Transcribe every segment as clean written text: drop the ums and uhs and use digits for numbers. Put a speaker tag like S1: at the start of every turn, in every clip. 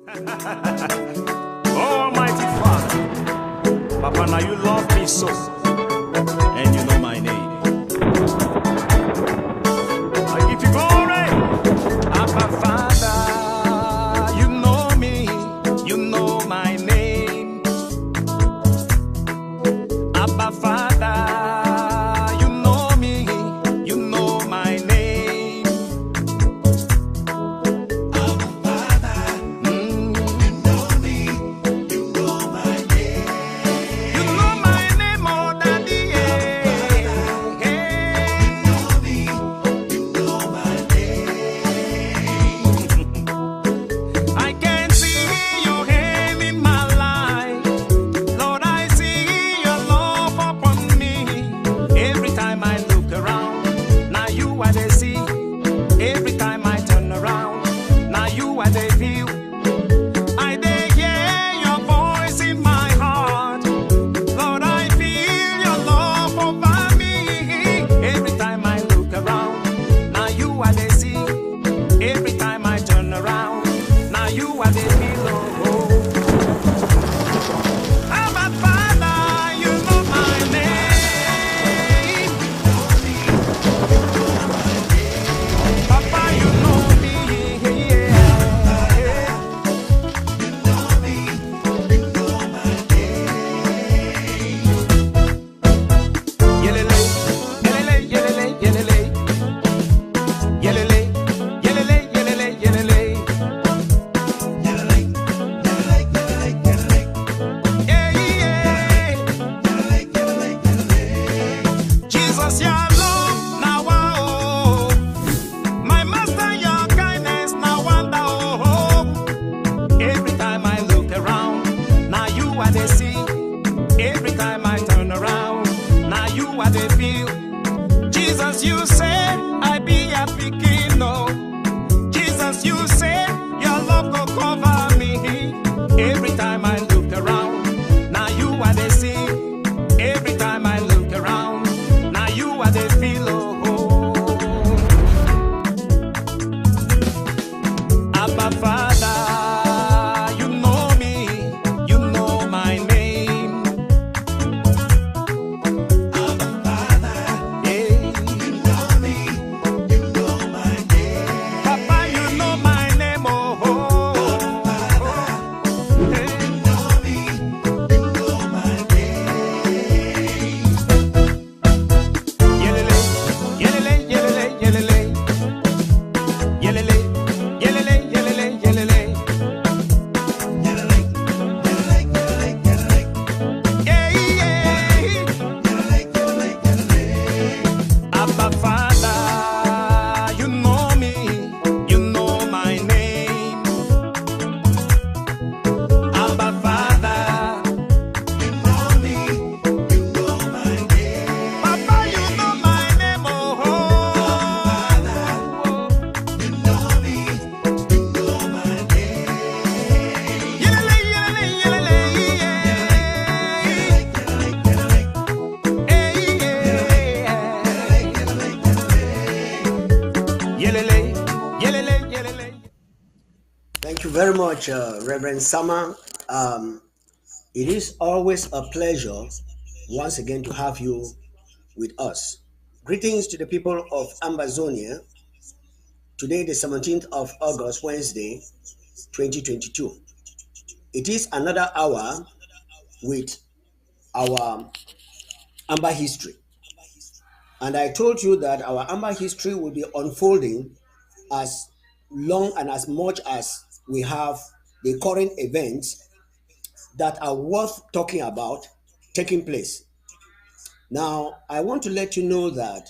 S1: Oh, Almighty Father, Papa, now you love me so, and you know my name. I give you glory, Abba Father, you know me, you know my name. Abba Father, you know me, you know my name. Abba Father, you know me, you know my name. You know my name, oh Daddy. You know me, you know my name. I can see your hand in my life. Lord, I see your love upon me. Every time I look around, now you are the see. Every time I turn around, now you are the view. I dey hear your voice in my heart. Lord, I feel your love over me. Every time I look around, now you are the see. Every time I turn around, now you are the pillow. Abba Father, you know my name. Papa, you know me. Yeah. You know me. You know my name. Yelele, yelele, yelele, yelele. Yelele, yelele, yelele, yelele. Yelele, yelele, yelele, yelele. Yeah, yeah. Yelele, yelele, yelele. Jesus, your love, now oh. My master, your kindness, now wonder oh. Every time I look around, now you are the sea. Every time I turn around, now you are the view. Jesus, you say, I be a picking, no. Jesus, you say, your love go cover me. Every time I look around, now you are the sea. Every time I look around, now you are the pillow. Abba Father, you know me, you know my name. Abba Father, yeah. You know me, you know my name. Papa, you know my name, oh. Abba Father, you know me, you know my name. Yelele, yelele, yelele, yelele. Yelele, yelele, yelele, yelele. Yelele, yelele, yelele, yelele. Yeah, yeah. Yelele, yelele, yelele. Abba Father, you know me, you know my name. Abba Father, you know me, you know my name. Papa, you know my name, oh. Abba Father, you know me, you know my name. Yelele, yelele, yelele, yeah. Yelele, yelele, yelele. Hey, yeah. Yelele, yelele, yelele.
S2: Thank you very much, Reverend Sama. It is always a pleasure once again to have you with us. Greetings to the people of Ambazonia. Today, the 17th of August, Wednesday, 2022. It is another hour with our Amba history. And I told you that our Amba history will be unfolding as long and as much as we have the current events that are worth talking about taking place. Now, I want to let you know that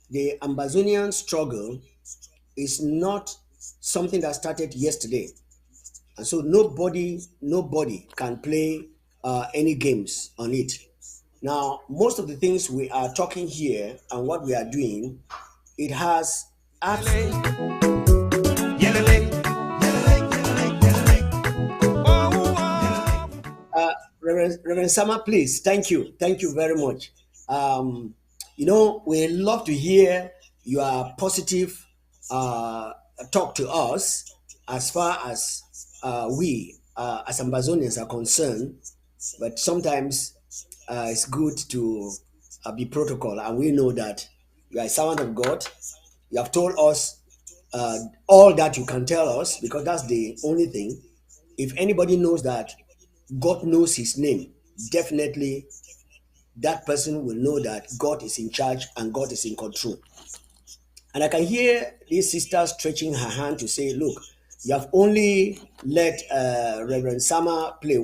S2: the Ambazonian struggle is not something that started yesterday. And so nobody can play any games on it. Now, most of the things we are talking here and what we are doing, it has
S1: Yelele, yelele, yelele, yelele. Oh, oh.
S2: Reverend Sama, please. Thank you. Thank you very much. We love to hear your positive talk to us as far as we as Ambazonians are concerned, but sometimes it's good to be protocol, and we know that you are a servant of God. You have told us all that you can tell us because that's the only thing. If anybody knows that God knows his name, definitely that person will know that God is in charge and God is in control. And I can hear this sister stretching her hand to say, look, you have only let Reverend Sama play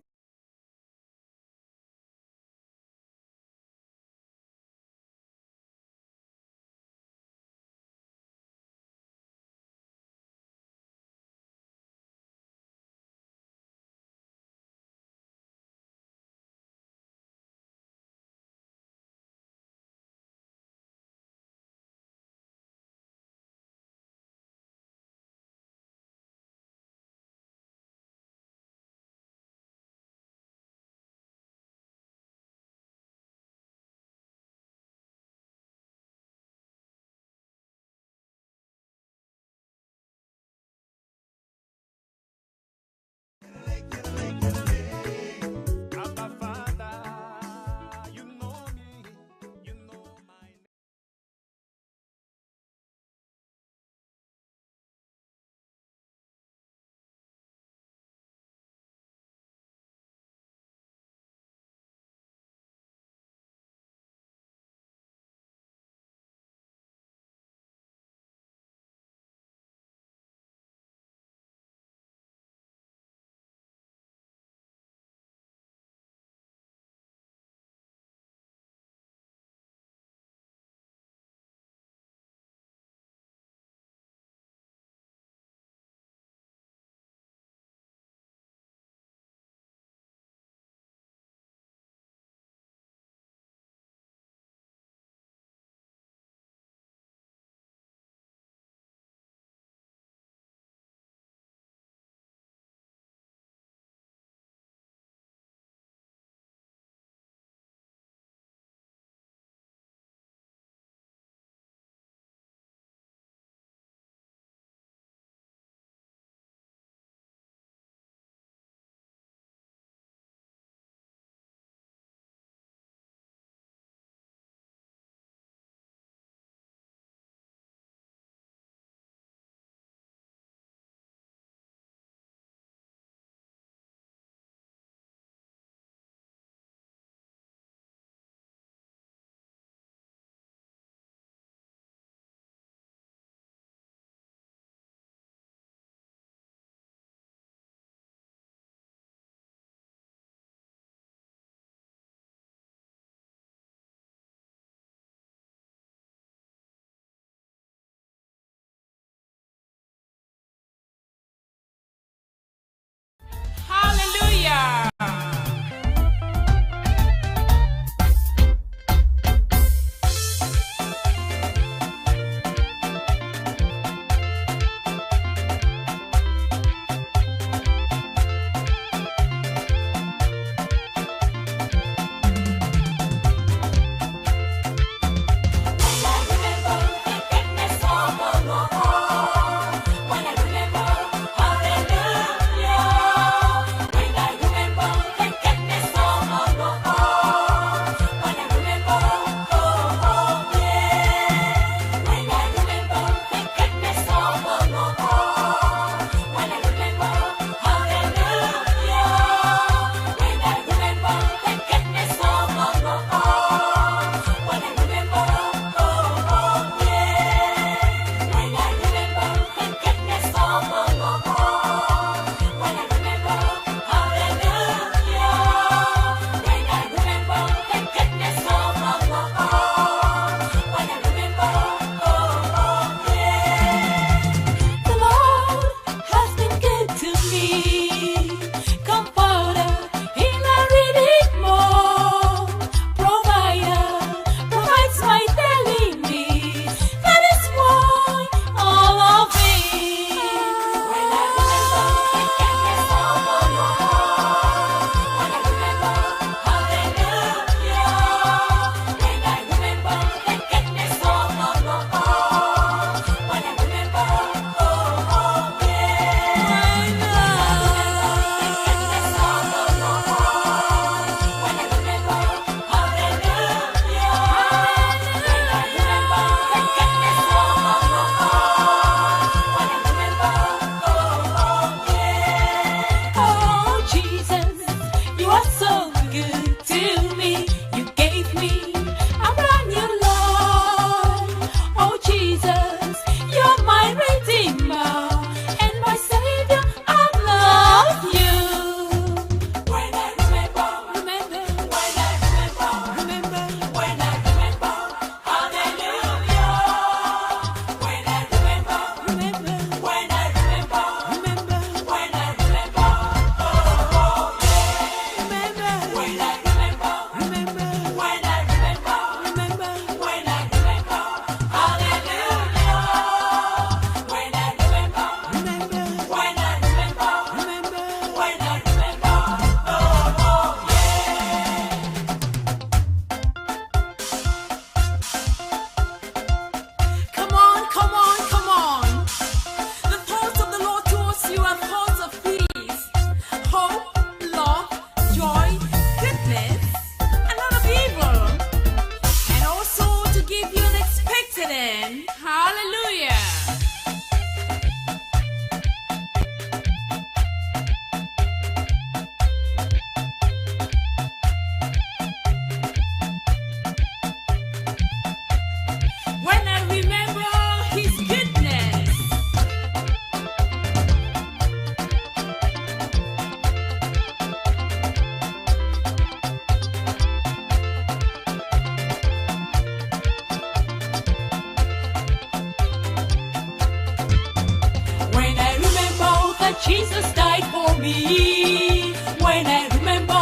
S1: Jesus died for me. When I remember,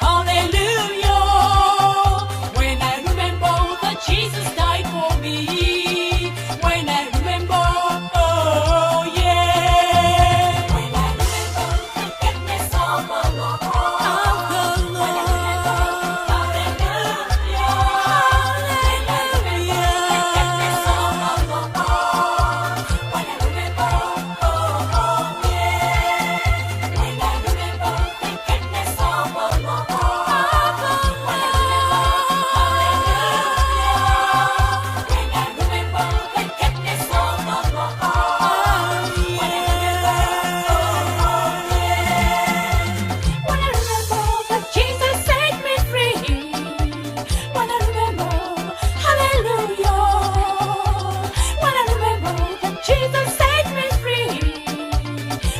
S1: hallelujah. When I remember that Jesus died for me. When I remember, oh yeah. When I remember the goodness of the Lord. When I remember, hallelujah. When I remember the goodness of the Lord. When I remember, oh yeah. When I remember the goodness of the Lord. When I remember, hallelujah. When I remember the goodness of the Lord. When I remember, oh yeah. When I remember that Jesus set me free. When I remember, hallelujah. When I remember that Jesus set me free.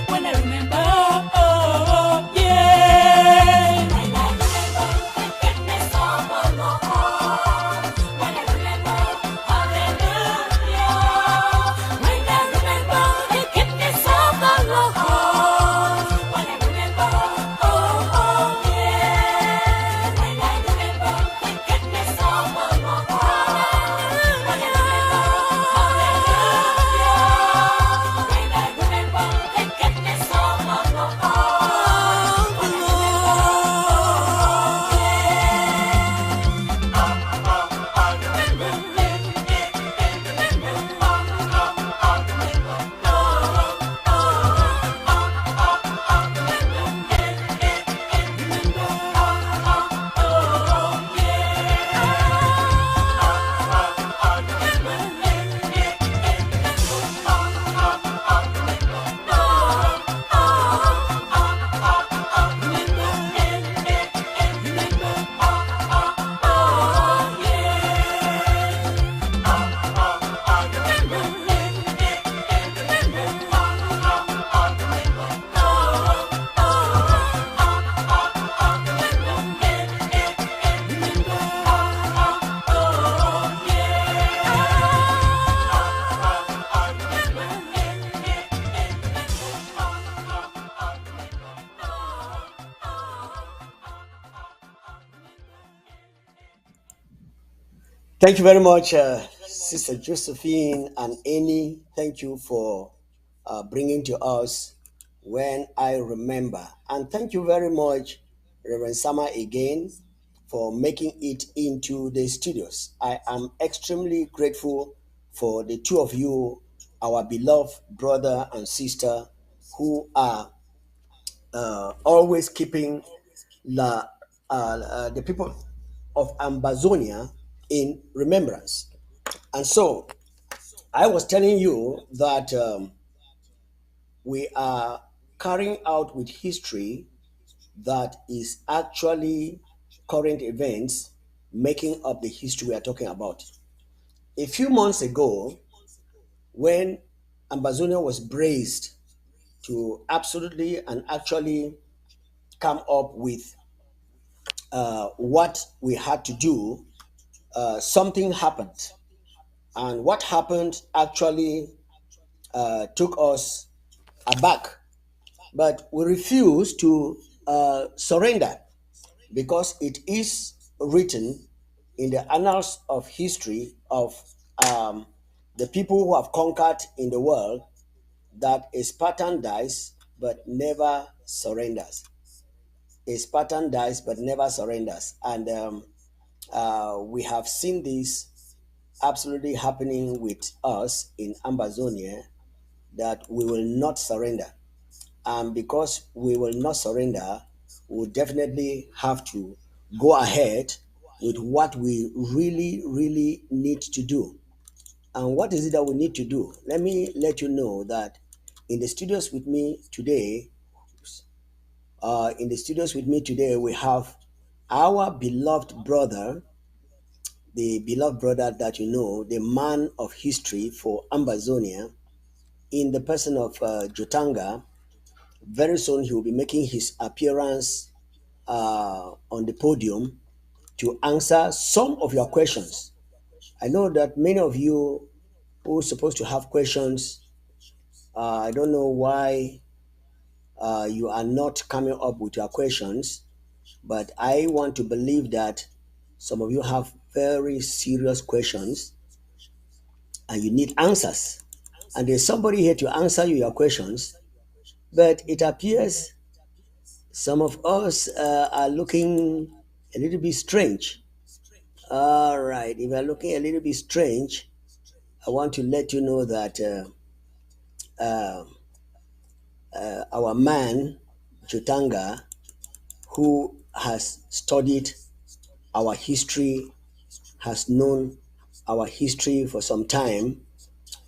S1: When I remember, oh yeah. When I remember the goodness of the Lord. When I remember, hallelujah. When I remember the goodness of the Lord. When I remember, oh yeah. When I remember the goodness of the Lord. When I remember, hallelujah. When I remember the goodness of the Lord. When I
S2: Thank you very much, Sister Josephine and Annie. Thank you for bringing to us When I Remember. And thank you very much, Reverend Summer, again for making it into the studios. I am extremely grateful for the two of you, our beloved brother and sister, who are always keeping the people of Ambazonia in remembrance. And so I was telling you that we are carrying out with history that is actually current events making up the history we are talking about. A few months ago, when Ambazonia was braced to absolutely and actually come up with what we had to do, something happened. And what happened actually took us aback. But we refuse to surrender because it is written in the annals of history of um, the people who have conquered in the world that a Spartan dies but never surrenders. A Spartan dies but never surrenders. And we have seen this absolutely happening with us in Ambazonia, that we will not surrender. And because we will not surrender, we'll definitely have to go ahead with what we really, really need to do. And what is it that we need to do? Let me let you know that in the studios with me today, we have our beloved brother, the beloved brother that you know, the man of history for Ambazonia, in the person of Jotanga. Very soon he will be making his appearance on the podium to answer some of your questions. I know that many of you who are supposed to have questions, I don't know why you are not coming up with your questions, but I want to believe that some of you have very serious questions and you need answers. And there's somebody here to answer you your questions, but it appears some of us are looking a little bit strange. All right, if you're looking a little bit strange, I want to let you know that uh, our man, Jotanga, who has studied our history, has known our history for some time,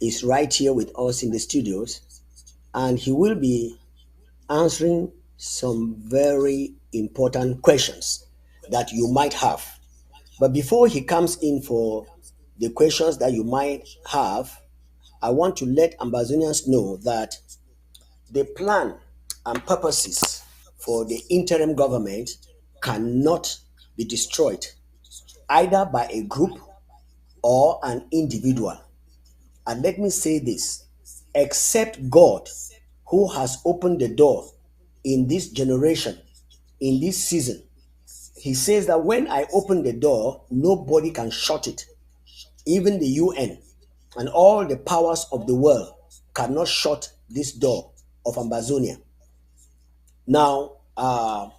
S2: is right here with us in the studios, and he will be answering some very important questions that you might have. But before he comes in for the questions that you might have, I want to let Ambazonians know that the plan and purposes for the interim government cannot be destroyed either by a group or an individual. And let me say this, except God, who has opened the door in this generation, in this season. He says that when I open the door, nobody can shut it. Even the UN and all the powers of the world cannot shut this door of Ambazonia. Now, I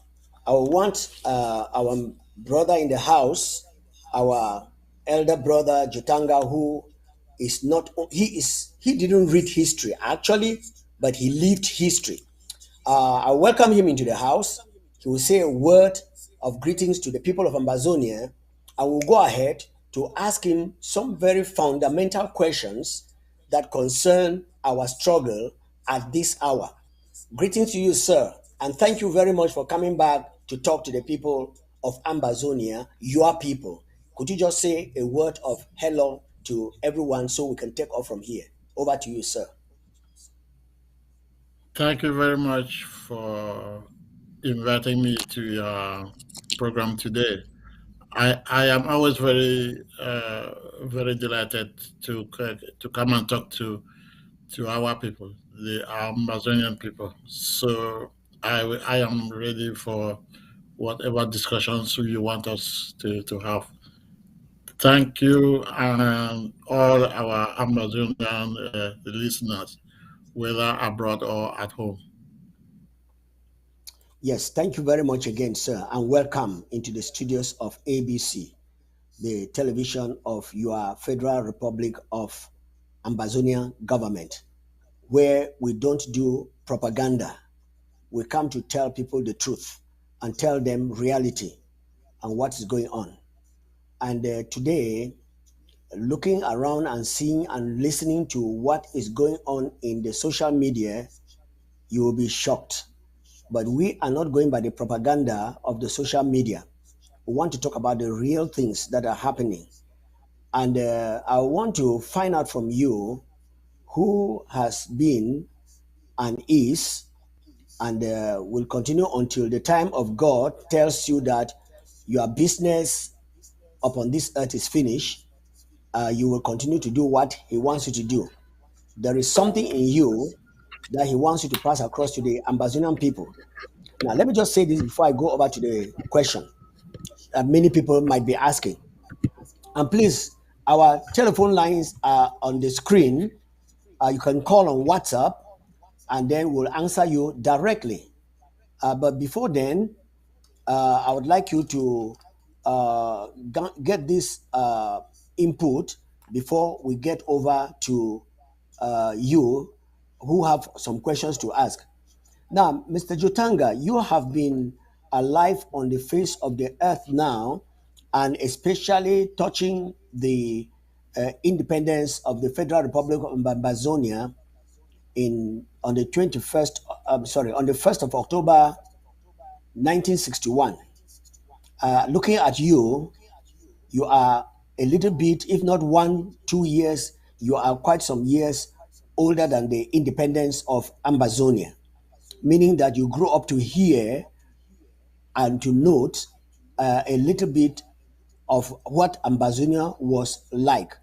S2: want our brother in the house, our elder brother Jotanga, who is not, he didn't read history actually, but he lived history. I welcome him into the house. He will say a word of greetings to the people of Ambazonia. I will go ahead to ask him some very fundamental questions that concern our struggle at this hour. Greetings to you, sir, and thank you very much for coming back to talk to the people of Ambazonia, your people. Could you just say a word of hello to everyone so we can take off from here? Over to you, sir.
S3: Thank you very much for inviting me to your program today. I am always very delighted to come and talk to our people, the Amazonian people. So I am ready for whatever discussions you want us to have. Thank you and all our Amazonian listeners, whether abroad or at home.
S2: Yes, thank you very much again, sir, and welcome into the studios of ABC, the television of your Federal Republic of Ambazonia government, where we don't do propaganda. We come to tell people the truth and tell them reality and what is going on. And today, looking around and seeing and listening to what is going on in the social media, you will be shocked. But we are not going by the propaganda of the social media. We want to talk about the real things that are happening. And I want to find out from you who has been and is and will continue until the time of God tells you that your business upon this earth is finished. You will continue to do what He wants you to do. There is something in you that He wants you to pass across to the Ambazonian people. Now, let me just say this before I go over to the question that many people might be asking. And please, our telephone lines are on the screen. You can call on WhatsApp and then we'll answer you directly. But before then, I would like you to get this input before we get over to you who have some questions to ask. Now, Mr. Jotanga, you have been alive on the face of the earth now, and especially touching the independence of the Federal Republic of Ambazonia in on the 21st, on the 1st of October 1961. Looking at you, you are a little bit, if not 1, 2 years, you are quite some years older than the independence of Ambazonia, meaning that you grew up to hear and to note a little bit of what Ambazonia was like.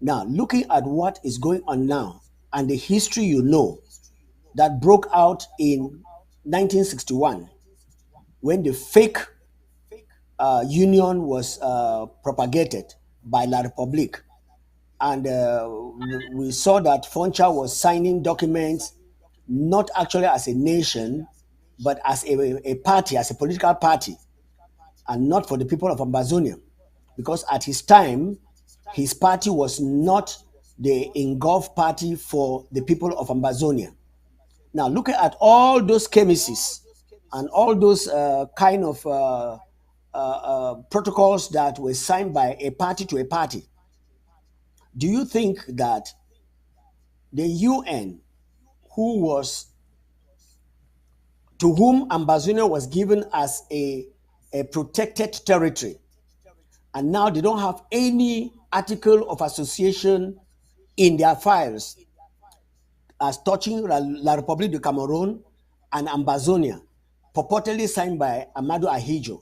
S2: Now, looking at what is going on now and the history you know, that broke out in 1961 when the fake union was propagated by La Republique. And we saw that Foncha was signing documents not actually as a nation, but as a party, as a political party, and not for the people of Ambazonia. Because at his time, his party was not the engulf party for the people of Ambazonia. Now, looking at all those chemises and all those kind of protocols that were signed by a party to a party, do you think that the UN, who was to whom Ambazonia was given as a protected territory, and now they don't have any article of association in their files as touching La République de Cameroon and Ambazonia, purportedly signed by Amadou Ahidjo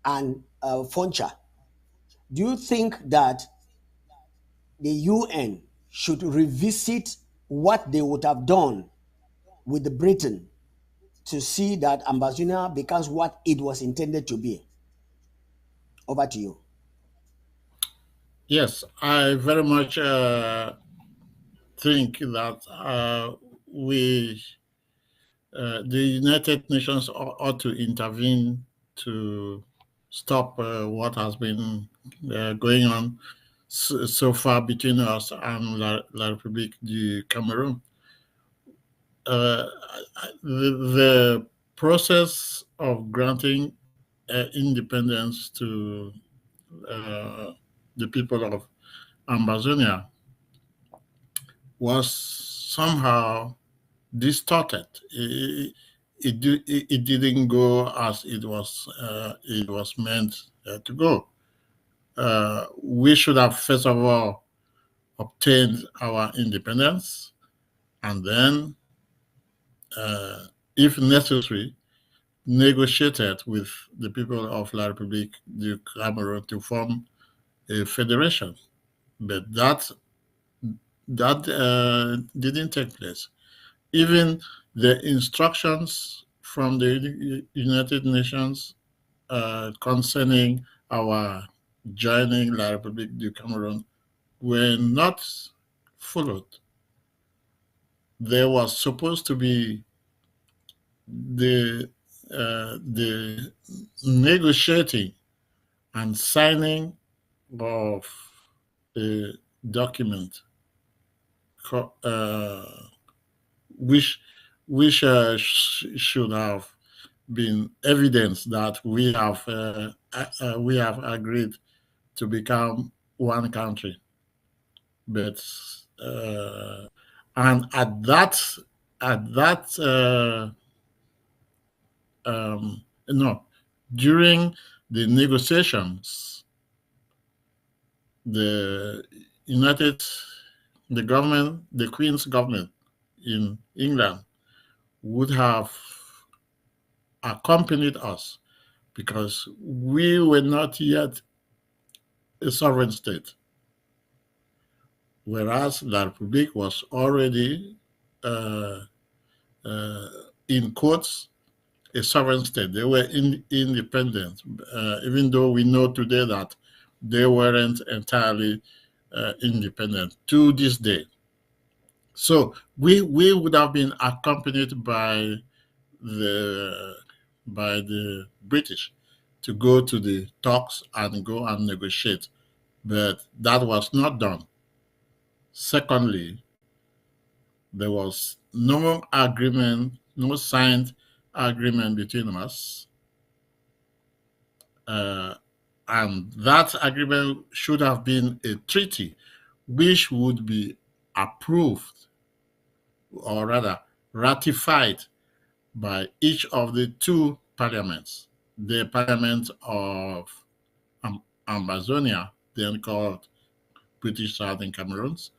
S2: and Foncha. Do you think that the UN should revisit what they would have done with the Britain to see that Ambazonia becomes what it was intended to be? Over to you.
S3: Yes, I very much think that we, the United Nations, ought to intervene to stop what has been going on so far between us and La République du Cameroon. Uh, the process of granting independence to uh, the people of Ambazonia was somehow distorted. It didn't go as it was meant to go. We should have first of all obtained our independence, and then, uh, if necessary, negotiated with the people of La République du Cameroon to form a federation. But that didn't take place. Even the instructions from the United Nations concerning our joining La République du Cameroon were not followed. There was supposed to be the the negotiating and signing of a document, uh, which should have been evidence that we have agreed to become one country. But uh, and at that no, during the negotiations, the United the government, the Queen's government in England, would have accompanied us because we were not yet a sovereign state, whereas La Republic was already, uh, uh, in quotes, a sovereign state. They were independent, even though we know today that they weren't entirely independent to this day. So we would have been accompanied the the British to go to the talks and go and negotiate, but that was not done. Secondly, there was no agreement, no signed agreement between us, uh, and that agreement should have been a treaty which would be approved, or rather ratified, by each of the two parliaments, the Parliament of Ambazonia, then called British Southern Cameroons,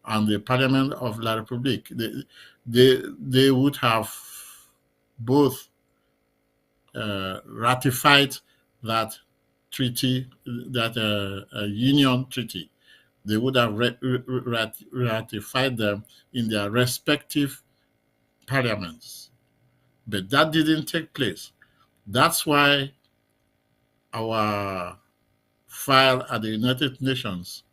S3: and the Parliament of La République. They would have both ratified that treaty, that union treaty. They would have ratified them in their respective parliaments. But that didn't take place. That's why our file at the United Nations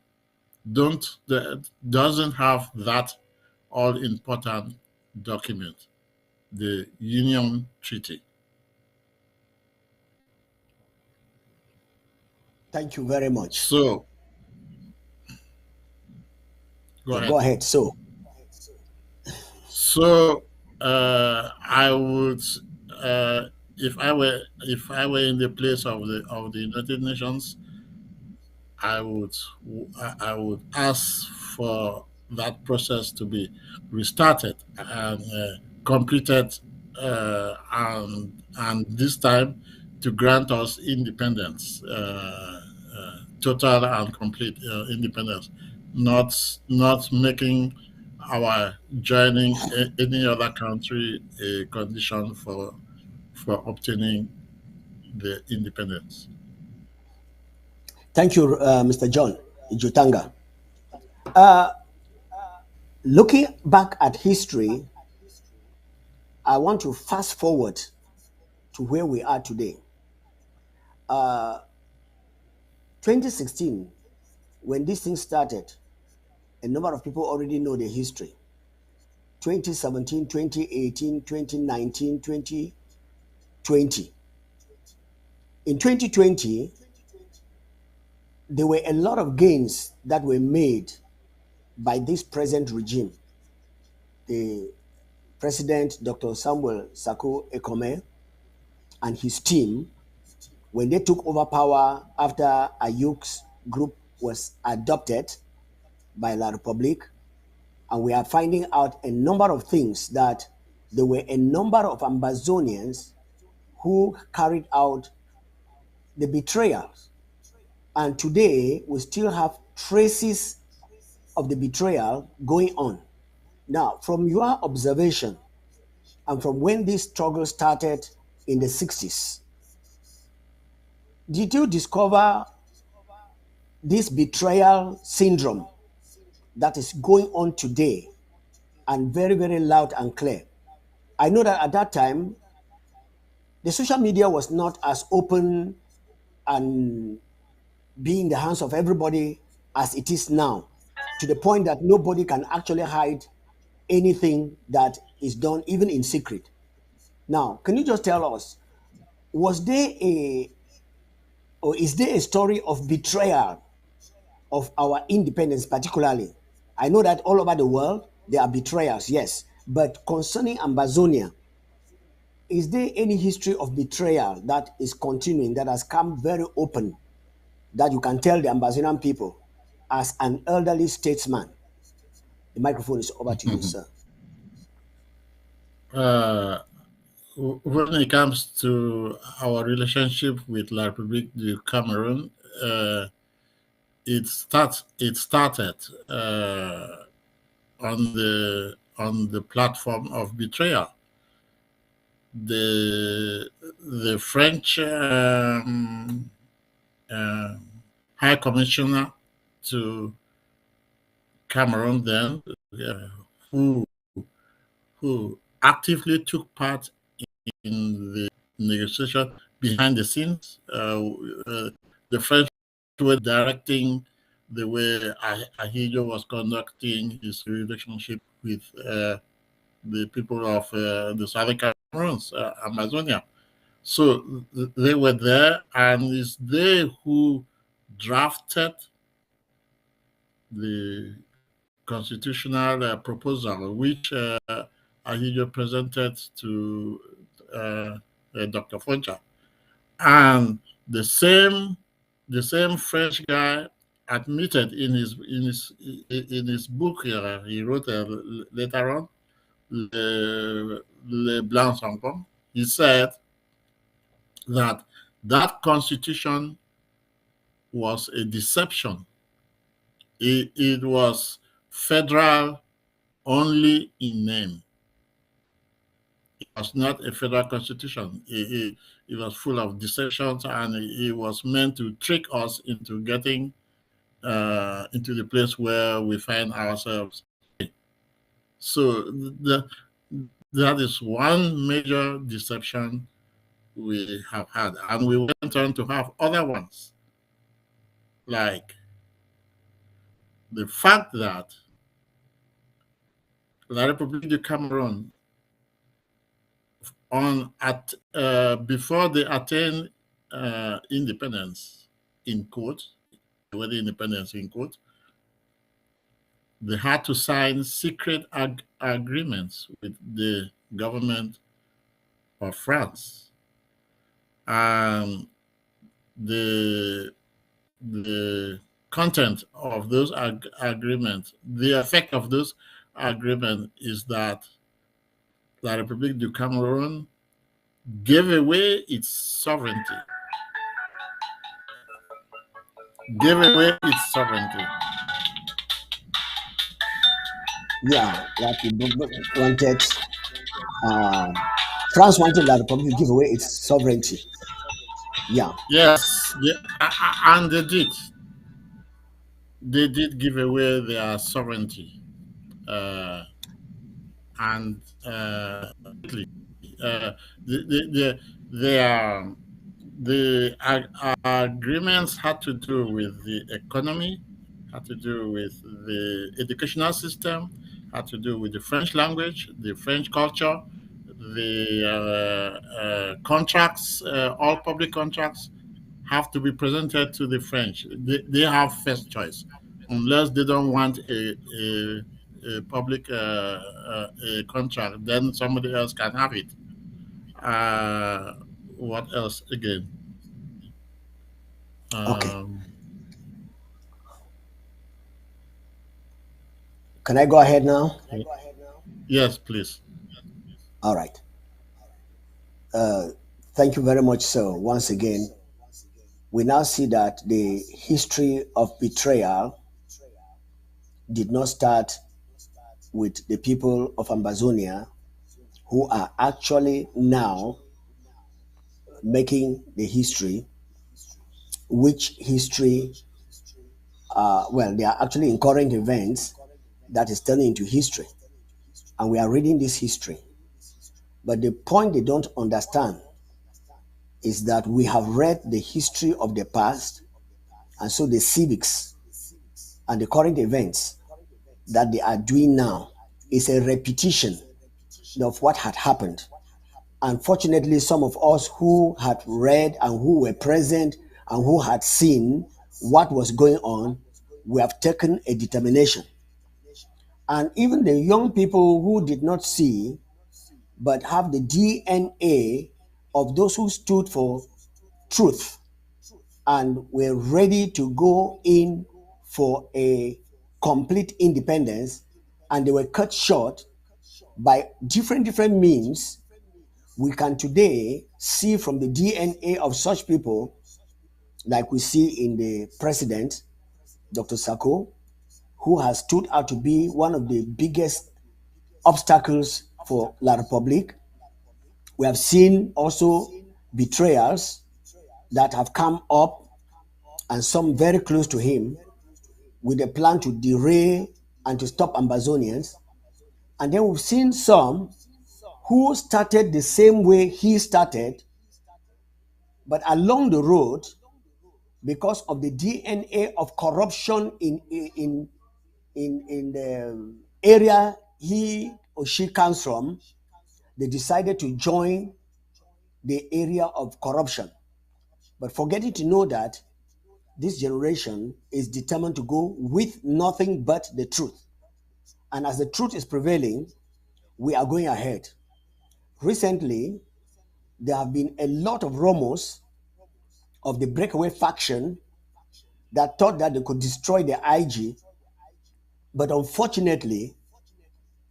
S3: doesn't have that all important document, the Union Treaty.
S2: Thank you very much.
S3: So go
S2: Yeah, go
S3: ahead.
S2: ahead. So,
S3: So I would, uh, if I were in the place of the United Nations, I would I would ask for that process to be restarted and completed, and this time to grant us independence, total and complete independence, not making our joining any other country a condition for obtaining the independence.
S2: thank you, Mr. John Jotanga. Uh, Looking back at history, I want to fast forward to where we are today. Uh, 2016, when this thing started, a number of people already know the history. 2017, 2018, 2019, 2020. In 2020, there were a lot of gains that were made by this present regime. The President, Dr. Samuel Sako Ekome, and his team, when they took over power after Ayuk's group was adopted by La Republique, and we are finding out a number of things, that there were a number of Ambazonians who carried out the betrayals. And today, we still have traces of the betrayal going on. Now, from your observation, and from when this struggle started in the 60s, did you discover this betrayal syndrome that is going on today, and very, very loud and clear? I know that at that time, the social media was not as open and be in the hands of everybody as it is now, to the point that nobody can actually hide anything that is done, even in secret. Now, can you just tell us, was there a, or is there a story of betrayal of our independence, particularly? I know that all over the world there are betrayals, yes, but concerning Ambazonia, is there any history of betrayal that is continuing, that has come very open, that you can tell the Ambazonian people as an elderly statesman? The microphone is over to you, sir.
S3: Uh, when it comes to our relationship with La République du Cameroon, uh, it started on the platform of betrayal. The French uh, High Commissioner to Cameroon then, who who actively took part in the negotiation behind the scenes. The French were directing the way Ahidjo was conducting his relationship with the people of the Southern Cameroons, Amazonia. So they were there, and it's they who drafted the constitutional proposal, which Ahidjo presented to Dr. Foncha. And the same French guy admitted in his book he wrote later on, Le Blanc Sans Pomme. He said that that constitution was a deception. It was federal only in name. It was not a federal constitution. It was full of deceptions, and it was meant to trick us into getting into the place where we find ourselves. So That is one major deception we have had, and we went on to have other ones, like the fact that La République du Cameroon, on at before they attained independence, in quote, whether independence in quote, they had to sign secret agreements with the government of France, and the the content of those agreements, the effect of those agreements is that La République du Cameroon gave away its sovereignty, gave away its sovereignty.
S2: Yeah, like wanted, uh, France wanted La Republic to give away its sovereignty. Yeah,
S3: Yes, and they did give away their sovereignty, uh, and uh, the, the, the, their the agreements had to do with the economy, had to do with the educational system, had to do with the French language, the French culture, the contracts, all public contracts have to be presented to the French. They have first choice, unless they don't want a public a contract, then somebody else can have it. Uh, what else again?
S2: okay.
S3: Um,
S2: Can I go ahead now?
S3: yes, please.
S2: All right. Uh, Thank you very much. So, once again, we now see that the history of betrayal did not start with the people of Ambazonia, who are actually now making the history, which history, well, they are actually in current events that is turning into history. And we are reading this history. But the point they don't understand is that we have read the history of the past, and so the civics and the current events that they are doing now is a repetition of what had happened. Unfortunately, some of us who had read and who were present and who had seen what was going on, we have taken a determination. And even the young people who did not see but have the DNA of those who stood for truth and were ready to go in for a complete independence, and they were cut short by different means. We can today see from the DNA of such people, like we see in the president, Dr. Sako, who has stood out to be one of the biggest obstacles for La Republique. We have seen also betrayals that have come up, and some very close to him, with a plan to derail and to stop Ambazonians. And then we've seen some who started the same way he started, but along the road, because of the DNA of corruption in the area he or she comes from, they decided to join the area of corruption. But forgetting to know that this generation is determined to go with nothing but the truth. And as the truth is prevailing, we are going ahead. Recently, there have been a lot of rumors of the breakaway faction that thought that they could destroy the IG, but unfortunately,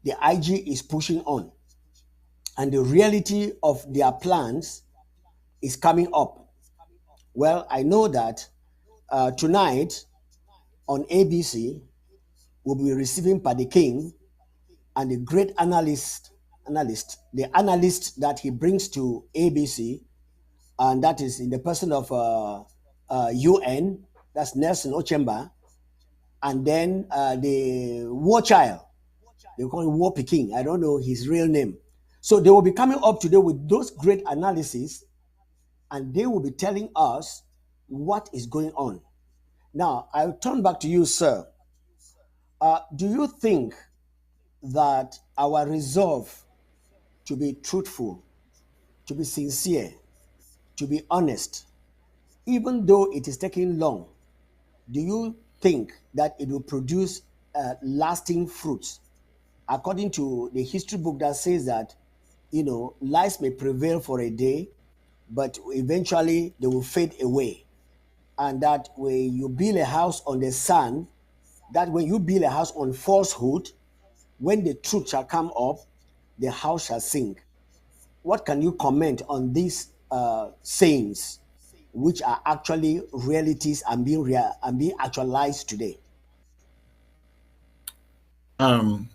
S2: the IG is pushing on, and the reality of their plans is coming up. Well, I know that tonight on ABC, we'll be receiving Paddy King and the great the analyst that he brings to ABC, and that is in the person of UN, that's Nelson Ochemba, and then the war child, they call him War Peking. I don't know his real name. So they will be coming up today with those great analyses, and they will be telling us what is going on. Now, I'll turn back to you, sir. Do you think that our resolve to be truthful, to be sincere, to be honest, even though it is taking long, do you think that it will produce lasting fruits? According to the history book that says that, lies may prevail for a day, but eventually they will fade away. And that when you build a house on the sand, that when you build a house on falsehood, when the truth shall come up, the house shall sink. What can you comment on these sayings, which are actually realities and being real and being actualized today?
S3: Um,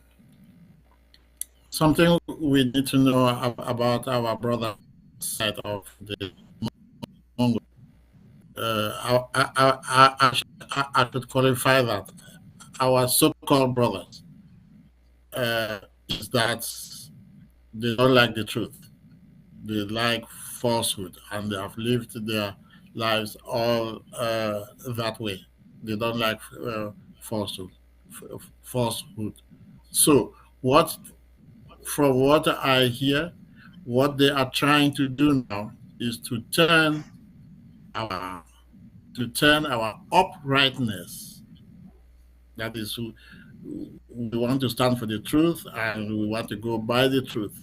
S3: Something we need to know about our brother side of the Congo. I should qualify that our so-called brothers is that they don't like the truth. They like falsehood, and they have lived their lives all that way. They don't like falsehood. Falsehood. So, what from what I hear, what they are trying to do now is our to turn our uprightness. That is, we want to stand for the truth and we want to go by the truth.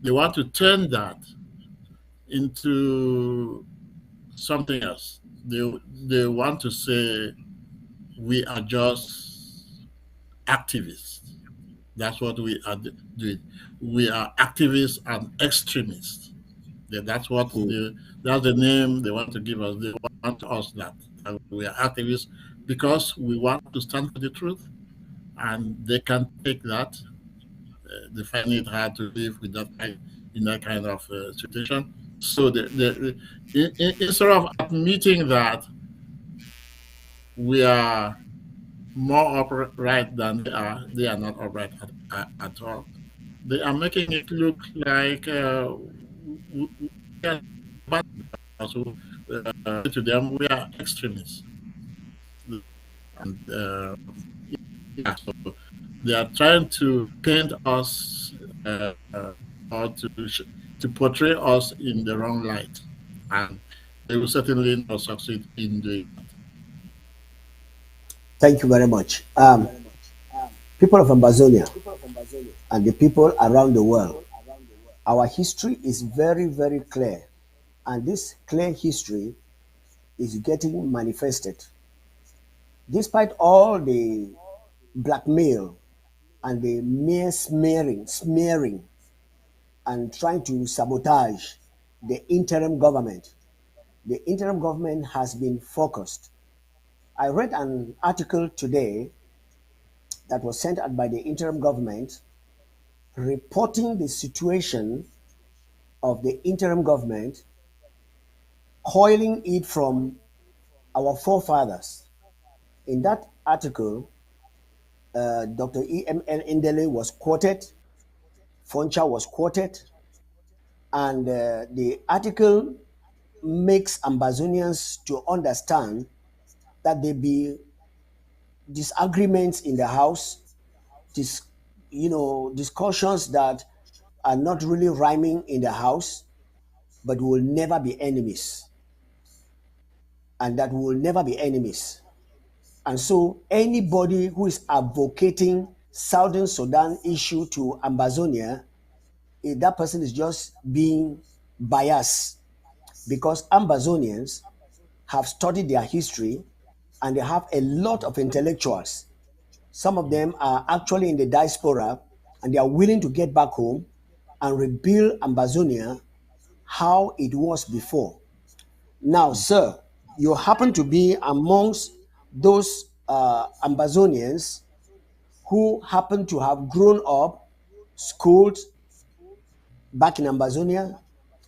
S3: They want to turn that into something else. They want to say we are just activists. That's what we are doing. We are activists and extremists.
S2: Mm.
S3: That's the name they want to give us. They want us that we are activists because we want to stand for the truth, and they can take that. They find it hard to live with in that kind of situation. So instead of admitting that we are more upright than they are not upright at all. They are making it look like we are bad. So, to them, we are extremists, and yeah, so they are trying to paint us or to portray us in the wrong light, and they will certainly not succeed in doing that.
S2: Thank you very much. People of Ambazonia and the people around the world, our history is very, very clear. And this clear history is getting manifested. Despite all the blackmail and the mere smearing, and trying to sabotage the interim government has been focused. I read an article today that was sent out by the interim government reporting the situation of the interim government, coiling it from our forefathers. In that article, Dr. E.M.L. Indele was quoted, Foncha was quoted, and the article makes Ambazonians to understand that there be disagreements in the house, dis, discussions that are not really rhyming in the house, but will never be enemies, and that will never be enemies. And so anybody who is advocating Southern Sudan issue to Ambazonia, that person is just being biased, because Ambazonians have studied their history and they have a lot of intellectuals. Some of them are actually in the diaspora and they are willing to get back home and rebuild Ambazonia how it was before. Now, sir, you happen to be amongst those Ambazonians who happen to have grown up, schooled back in Ambazonia,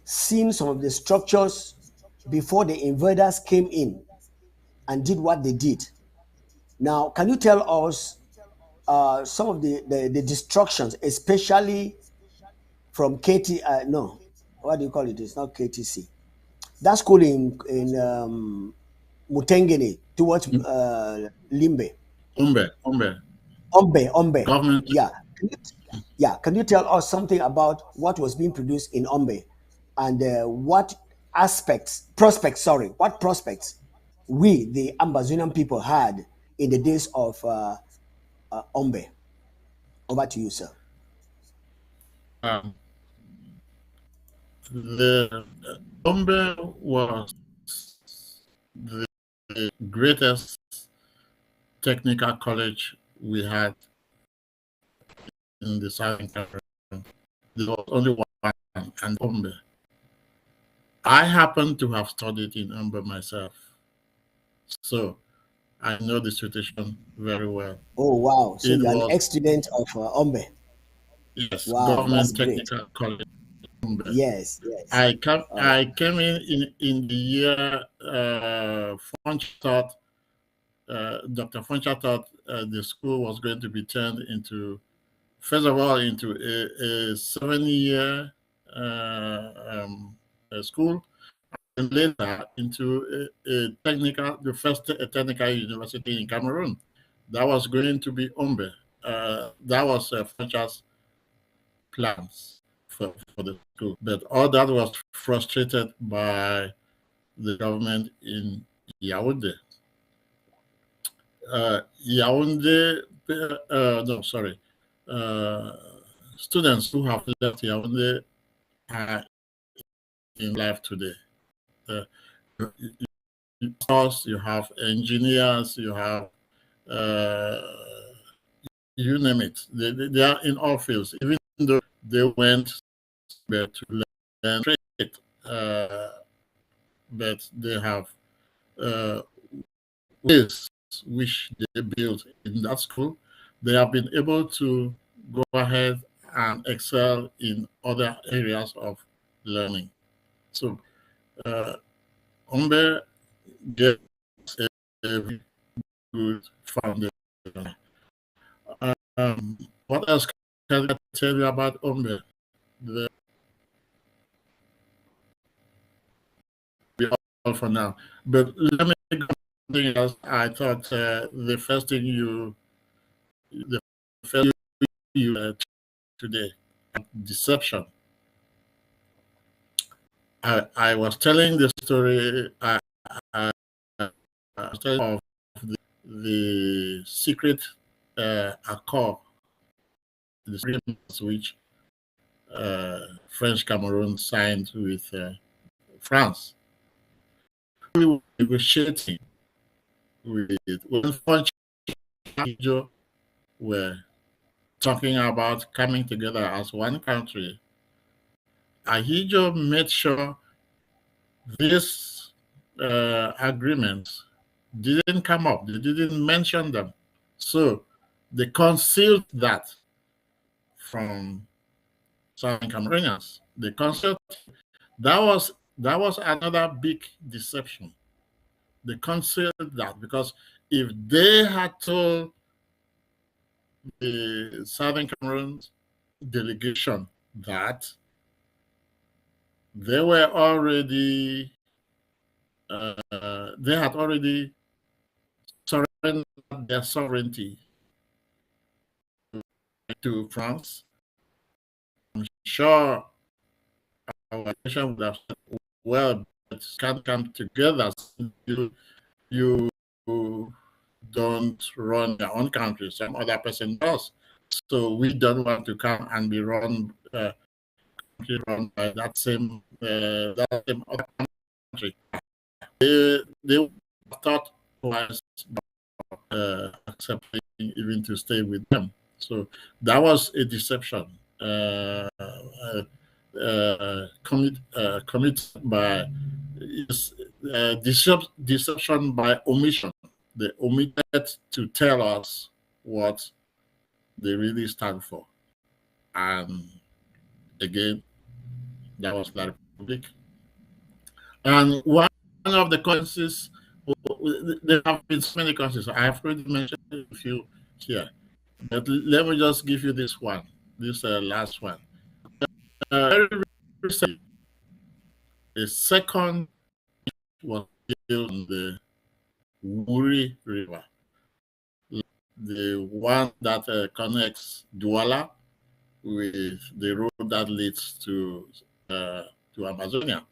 S2: seen some of the structures before the invaders came in and did what they did. Now, can you tell us some of the destructions, especially from KT. No, what do you call it? It's not KTC. That school in Mutengene towards Limbe.
S3: Ombe,
S2: Ombe.
S3: government.
S2: Yeah. Yeah. Can you tell us something about what was being produced in Ombe and what prospects, sorry, what prospects we, the Ambazonian people, had in the days of Ombe? Over to you, sir.
S3: Um, the Ombe was the greatest technical college we had in the Southern Cameroon. There was only one, and Ombe. I happen to have studied in Amba myself, so I know the situation very well.
S2: Oh, wow. So
S3: It
S2: you're an
S3: was,
S2: ex-student of Ombe.
S3: yes,
S2: Wow, that's
S3: government
S2: great.
S3: technical college. Ombe.
S2: Yes, yes. All right.
S3: I came in the year Funch thought Dr. Funcha thought the school was going to be turned into, first of all, into a 7 year school, and later into a technical, the first technical university in Cameroon. That was going to be Ombe. That was Funcha's plans for the school. But all that was frustrated by the government in Yaoundé. Yaoundé, no, sorry, uh, students who have left Yaoundé are in life today. Uh, you have engineers, you have, uh, you name it. They are in all fields, even though they went there to learn trade, uh, but they have uh, ways which they built in that school. They have been able to go ahead and excel in other areas of learning. So, uh, Ombe gave us a very good foundation. What else can I tell you about Ombe? The, all for now. But let me go something else. I thought the first thing the first you today, deception. I was telling the story. I, I was telling of the secret accord, the agreements which French Cameroon signed with France. We were negotiating with when French were talking about coming together as one country. Ahijo made sure these agreements didn't come up. They didn't mention them. So they concealed that from some Cameroonians. They concealed that was another big deception. They concealed that because if they had told the Southern Cameroon delegation that they were already they had already surrendered their sovereignty to France, I'm sure our nation would have said, well, it can't come together. You don't run your own country, some other person does. So we don't want to come and be run by that same other country. They thought twice accepting even to stay with them. So that was a deception. Committed by deception by omission. They omitted to tell us what they really stand for. And again, that was La Republic. And one of the consequences, there have been so many consequences. I have already mentioned a few here. But let me just give you this one, this last one. Very recently, a second was built on the Wuri River, the one that connects Douala with the road that leads uh, to Amazonia.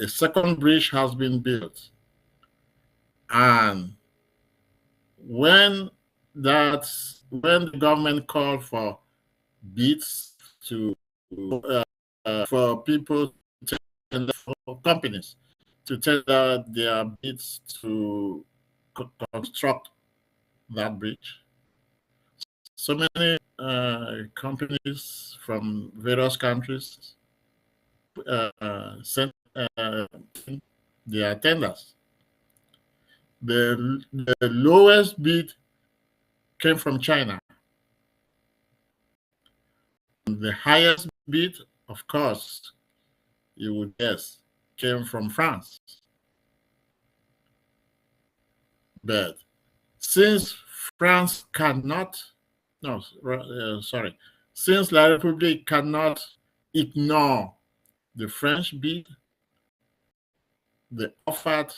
S3: A second bridge has been built, and when when the government called for bids to for people to tender, for companies to tender their bids to construct that bridge, so many companies from various countries sent their tenders. The lowest bid came from China. The highest bid, of course, you would guess, came from France. But since France cannot, no, sorry, since La République cannot ignore the French bid, they offered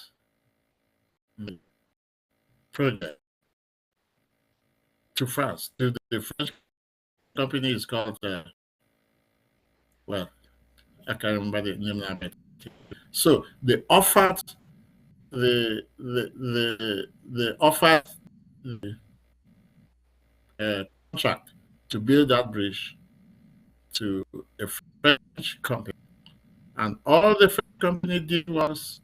S3: the project to France. The French company is called, well, I can't remember the name now. So they offered they offered the contract to build that bridge to a French company, and all the French company did was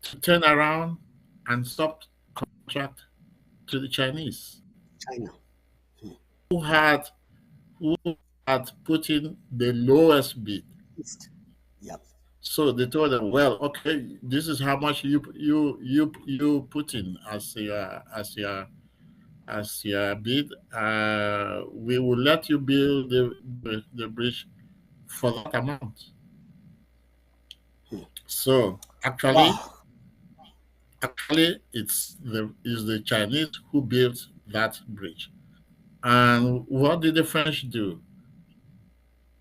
S3: to turn around and stop contract to the Chinese,
S2: China.
S3: who had who had put in the lowest bid.
S2: East. Yep.
S3: So they told them, well, okay, this is how much you put in as your bid. We will let you build the bridge for that amount. So
S2: Wow.
S3: actually, it's the Chinese who built that bridge. And what did the French do?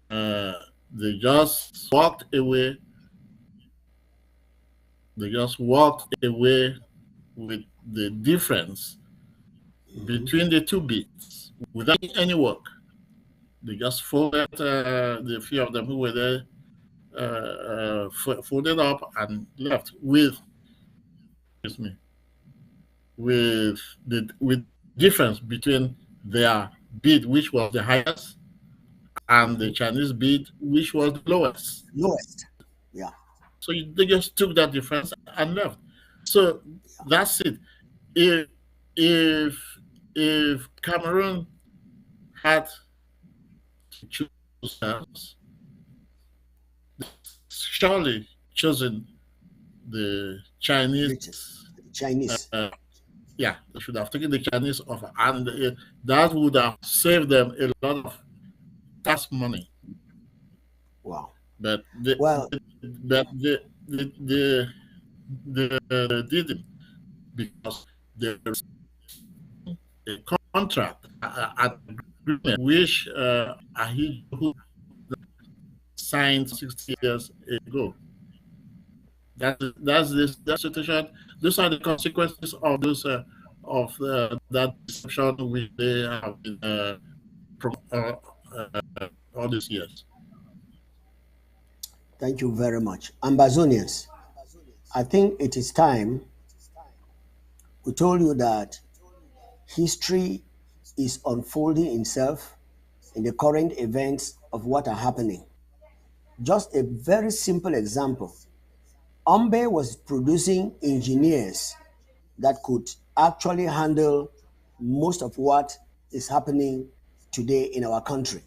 S3: Uh, they just walked away. They just walked away with the difference between the two bids without any work. They just folded the few of them who were there, folded up and left excuse me, with difference between their bid, which was the highest, and the Chinese bid, which was the lowest.
S2: Lowest. Yeah.
S3: So they just took that difference and left. So that's it. If if if Cameroon had to choose themselves, surely chosen the
S2: Riches.
S3: Chinese.
S2: Chinese.
S3: Yeah, they should have taken the Chinese offer, and that would have saved them a lot of tax money.
S2: Wow.
S3: But
S2: Well,
S3: they didn't, because there is a contract, an agreement which Ahijo signed 60 years ago. That's this that situation. Those are the consequences of those that deception which they have been all these years.
S2: thank you very much. Ambazonians, I think it is time we told you that history is unfolding itself in the current events of what are happening. Just a very simple example. Ombe was producing engineers that could actually handle most of what is happening today in our country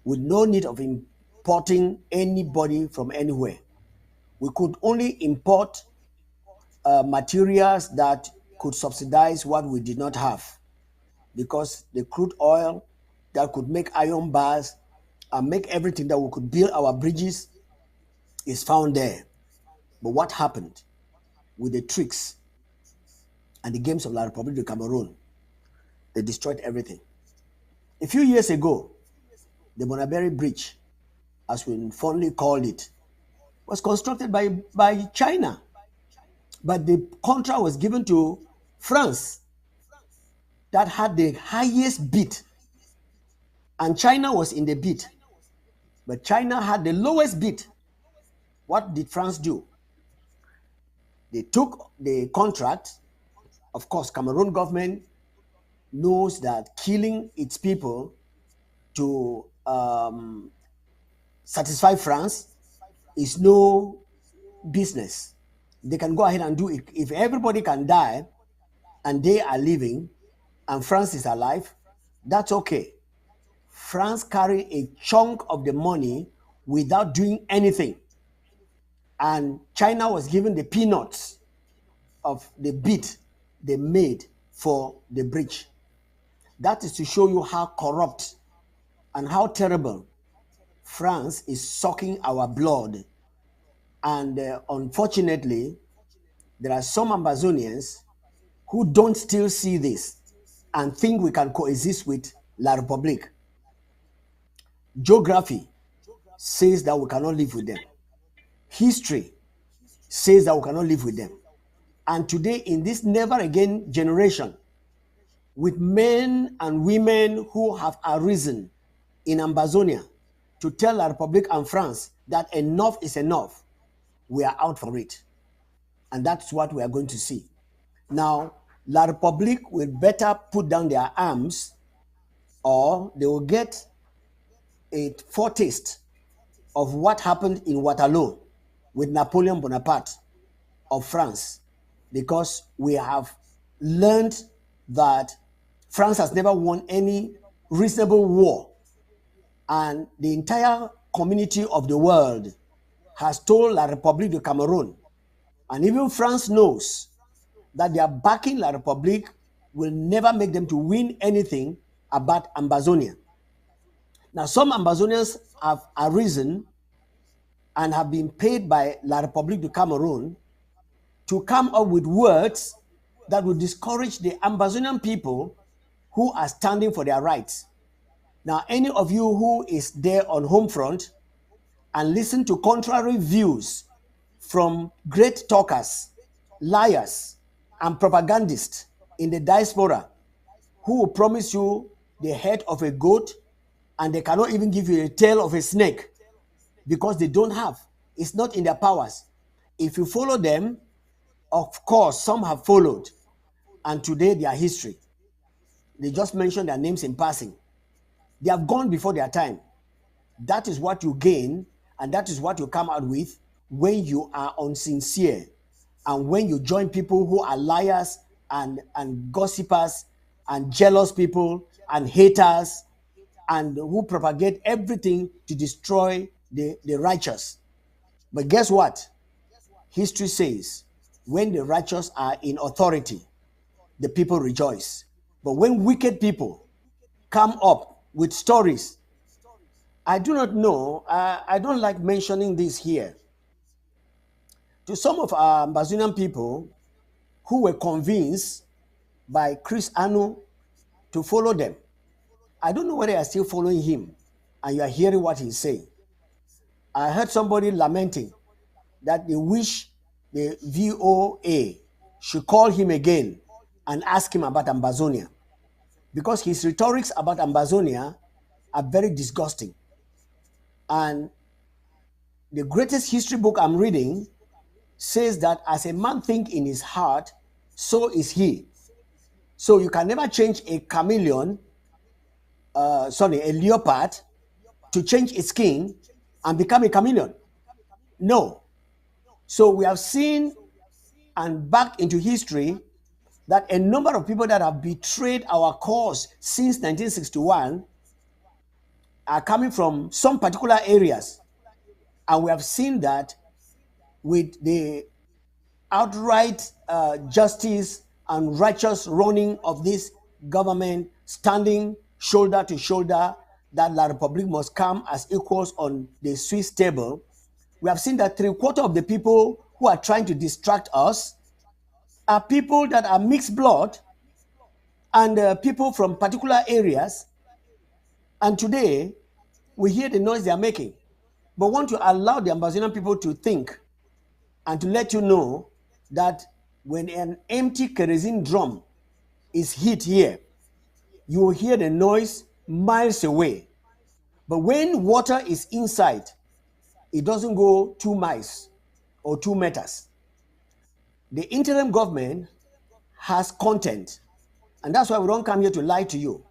S2: with no need of importing anybody from anywhere. We could only import materials that could subsidize what we did not have, because the crude oil that could make iron bars and make everything that we could build our bridges is found there. But what happened with the tricks and the games of La République de Cameroon? They destroyed everything. A few years ago, The Monaberry Bridge, as we fondly call it, was constructed by China, but the contract was given to France that had the highest bid, and China was in the bid, but China had the lowest bid. What did France do? They took the contract. Of course, Cameroon government knows that killing its people to satisfy France is no business. They can go ahead and do it. If everybody can die and they are living and France is alive, that's okay. France carried a chunk of the money without doing anything. And China was given the peanuts of the bid they made for the bridge. That is to show you how corrupt and how terrible France is sucking our blood. And unfortunately, there are some Ambazonians who don't still see this and think we can coexist with La Republique. Geography says that we cannot live with them. History says that we cannot live with them. And today, in this never again generation, with men and women who have arisen in Ambazonia to tell La Republique and France that enough is enough, we are out for it. And that's what we are going to see. Now, La Republique will better put down their arms, or they will get a foretaste of what happened in Waterloo with Napoleon Bonaparte of France, because we have learned that France has never won any reasonable war, and the entire community of the world has told La République de Cameroon, and even France knows that they are backing La République will never make them to win anything about Ambazonia. Now, some Ambazonians have arisen and have been paid by La République de Cameroon to come up with words that will discourage the Ambazonian people who are standing for their rights. Now, any of you who is there on home front and listen to contrary views from great talkers, liars, and propagandists in the diaspora who will promise you the head of a goat and they cannot even give you a tail of a snake because they don't have. It's not in their powers. If you follow them, of course, some have followed, and today they are history. They just mentioned their names in passing. They have gone before their time. That is what you gain, and that is what you come out with when you are unsincere and when you join people who are liars and gossipers and jealous people and haters and who propagate everything to destroy the righteous. But guess what? History says when the righteous are in authority, the people rejoice. But when wicked people come up with stories, I do not know, I don't like mentioning this here. To some of our Ambazonian people who were convinced by Chris Anu to follow them, I don't know whether they are still following him and you are hearing what he's saying. I heard somebody lamenting that they wish the VOA should call him again and ask him about Ambazonia, because his rhetorics about Ambazonia are very disgusting. And the greatest history book I'm reading says that as a man thinks in his heart, so is he. So you can never change a chameleon, a leopard, to change its skin and become a chameleon. No. So we have seen and back into history that a number of people that have betrayed our cause since 1961 are coming from some particular areas. And we have seen that with the outright justice and righteous running of this government, standing shoulder to shoulder, that La Republique must come as equals on the Swiss table. We have seen that 3/4 of the people who are trying to distract us are people that are mixed blood and people from particular areas. And today, We hear the noise they are making, but want to allow the Ambazonian people to think and to let you know that when an empty kerosene drum is hit here, you will hear the noise miles away. But when water is inside, it doesn't go 2 miles or 2 meters. The interim government has content, and that's why we don't come here to lie to you.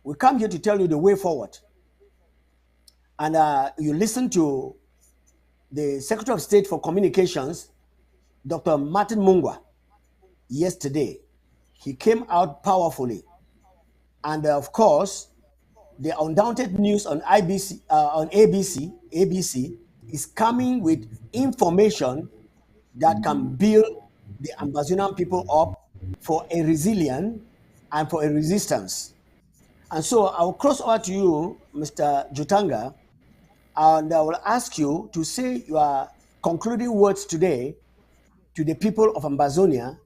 S2: We come here to tell you the way forward. And you listen to the Secretary of State for Communications, Dr. Martin Mungwa, yesterday. He came out powerfully. And of course, the undoubted news on on ABC is coming with information that can build the Amazonian people up for a resilience and for a resistance. And so I'll cross over to you, Mr. Jotanga, and I will ask you to say your concluding words today to the people of Amazonia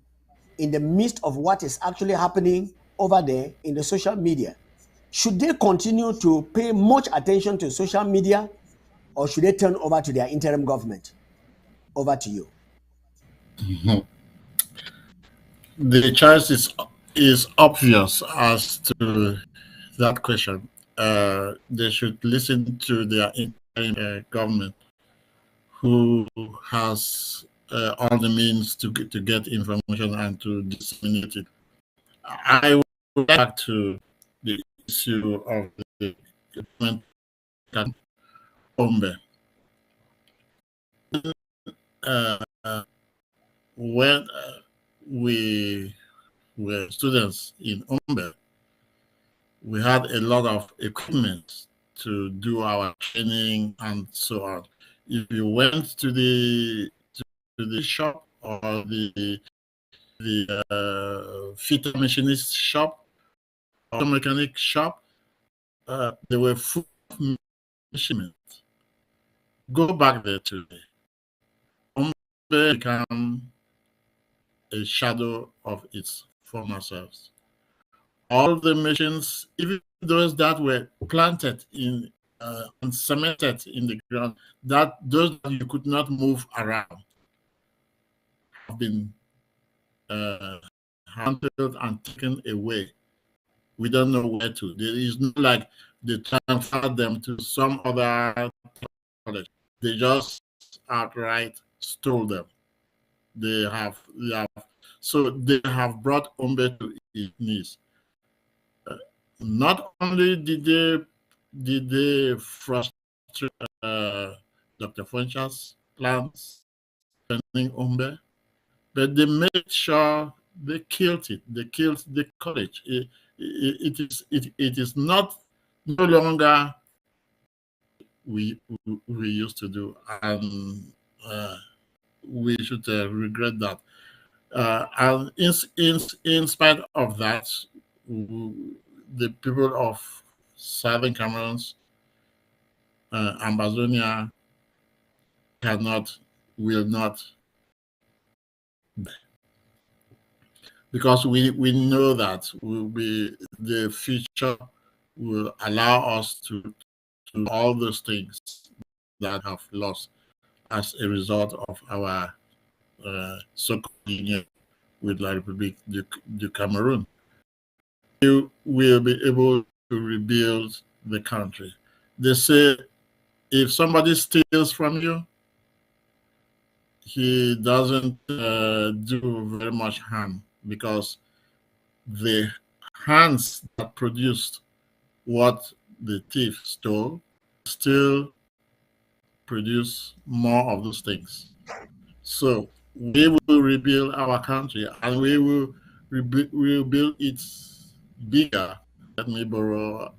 S2: in the midst of what is actually happening over there in the social media. Should they continue to pay much attention to social media, or should they turn over to their interim government? Over to you.
S3: The choice is obvious as to that question. They should listen to their interim government, who has all the means to get information and to disseminate it. I will go back to the issue of the government Ombe. Uh, when we were students in Ombe, we had a lot of equipment to do our training and so on. If you went to the shop or the fitter machinist shop or mechanic shop, they were full of machinery. Go back there today. Ombe become a shadow of its former selves. All the machines, even those that were planted in and cemented in the ground, that those that you could not move around, have been handled and taken away. We don't know where to. There is not like they transferred them to some other college. They just outright stole them. So they have brought Ombe to its knees. Not only did they frustrate Dr. Foncha's plans concerning Ombe, but they made sure they killed it. They killed the college. It is not no longer we used to do, and we should regret that. And in spite of that, the people of Southern Cameroons, Amazonia, will not, because we know that the future will allow us to all those things that have lost as a result of our so-called union with La République du Cameroon. We will be able to rebuild the country. They say if somebody steals from you, he doesn't do very much harm, because the hands that produced what the thief stole still produce more of those things. So we will rebuild our country, and we will rebuild it bigger. Let me borrow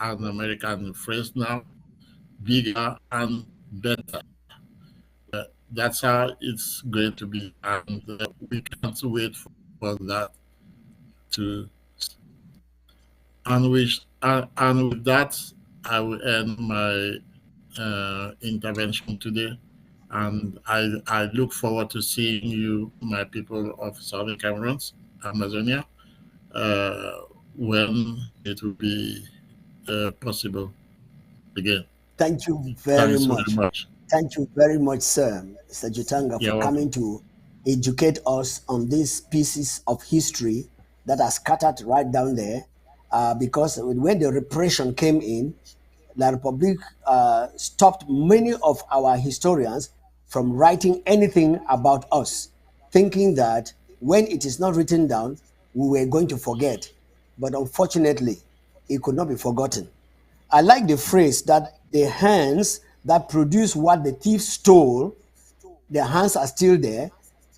S3: an American phrase now: bigger and better. That's how it's going to be, and we can't wait for that to. And with that, I will end my intervention today. And I look forward to seeing you, my people of Southern Cameroons, Amazonia, when it will be possible. again.
S2: Thank you very
S3: Thanks very
S2: much.
S3: much.
S2: Thank you very much, sir, Mr. Jotanga, for
S3: You're welcome.
S2: coming to educate us on these pieces of history that are scattered right down there. Because when the repression came in, La Republic stopped many of our historians from writing anything about us, thinking that when it is not written down, we were going to forget. But unfortunately, it could not be forgotten. I like the phrase that the hands that produce what the thief stole, their hands are still there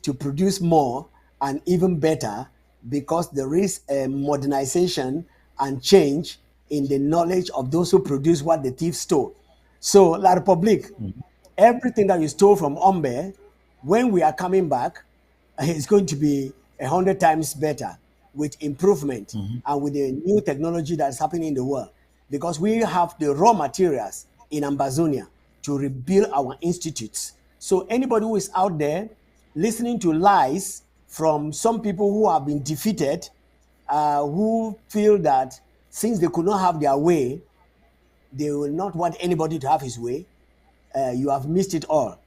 S2: to produce more and even better because there is a modernization and change in the knowledge of those who produce what the thief stole. So, La Republique,
S3: Mhm.
S2: everything that you stole from Ombe, when we are coming back, it's going to be 100 times better with improvement
S3: Mhm.
S2: and with the new technology that's happening in the world. Because we have the raw materials in Ambazonia to rebuild our institutes. So anybody who is out there listening to lies from some people who have been defeated, who feel that since they could not have their way, they will not want anybody to have his way, you have missed it all.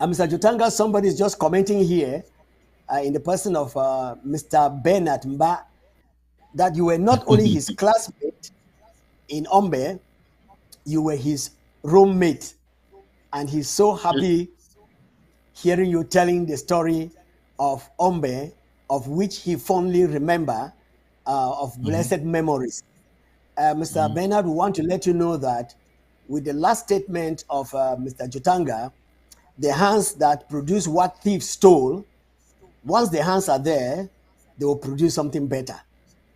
S2: Mr. Jotanga, somebody is just commenting here in the person of Mr. Bernard Mba that you were not only his classmate in Ombe, you were his roommate. And he's so happy hearing you telling the story of Ombe, of which he fondly remember of
S3: Mhm.
S2: blessed memories. Mr.
S3: Mhm.
S2: Bernard, we want to let you know that with the last statement of Mr. Jotanga, the hands that produce what thieves stole, once the hands are there, they will produce something better.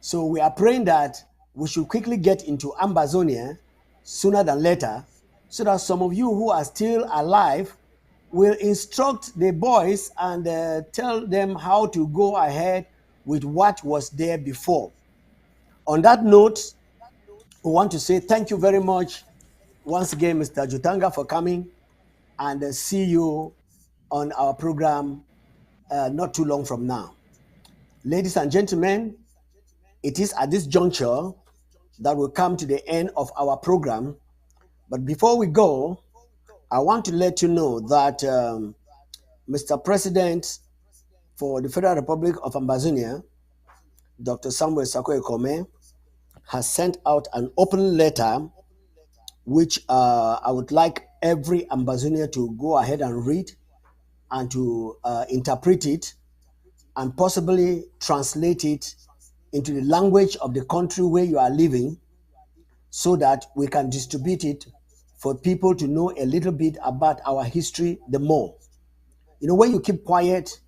S2: So we are praying that we should quickly get into Ambazonia sooner than later, so that some of you who are still alive will instruct the boys and tell them how to go ahead with what was there before. On that note, we want to say thank you very much once again, Mr. Jutanga, for coming and see you on our program not too long from now. Ladies and gentlemen, it is at this juncture that we come to the end of our program. But before we go, I want to let you know that Mr. President for the Federal Republic of Ambazonia, Dr. Samuel Sako Ekome, has sent out an open letter which I would like every Ambazonia to go ahead and read and to interpret it and possibly translate it into the language of the country where you are living so that we can distribute it for people to know a little bit about our history the more. You know, when you keep quiet,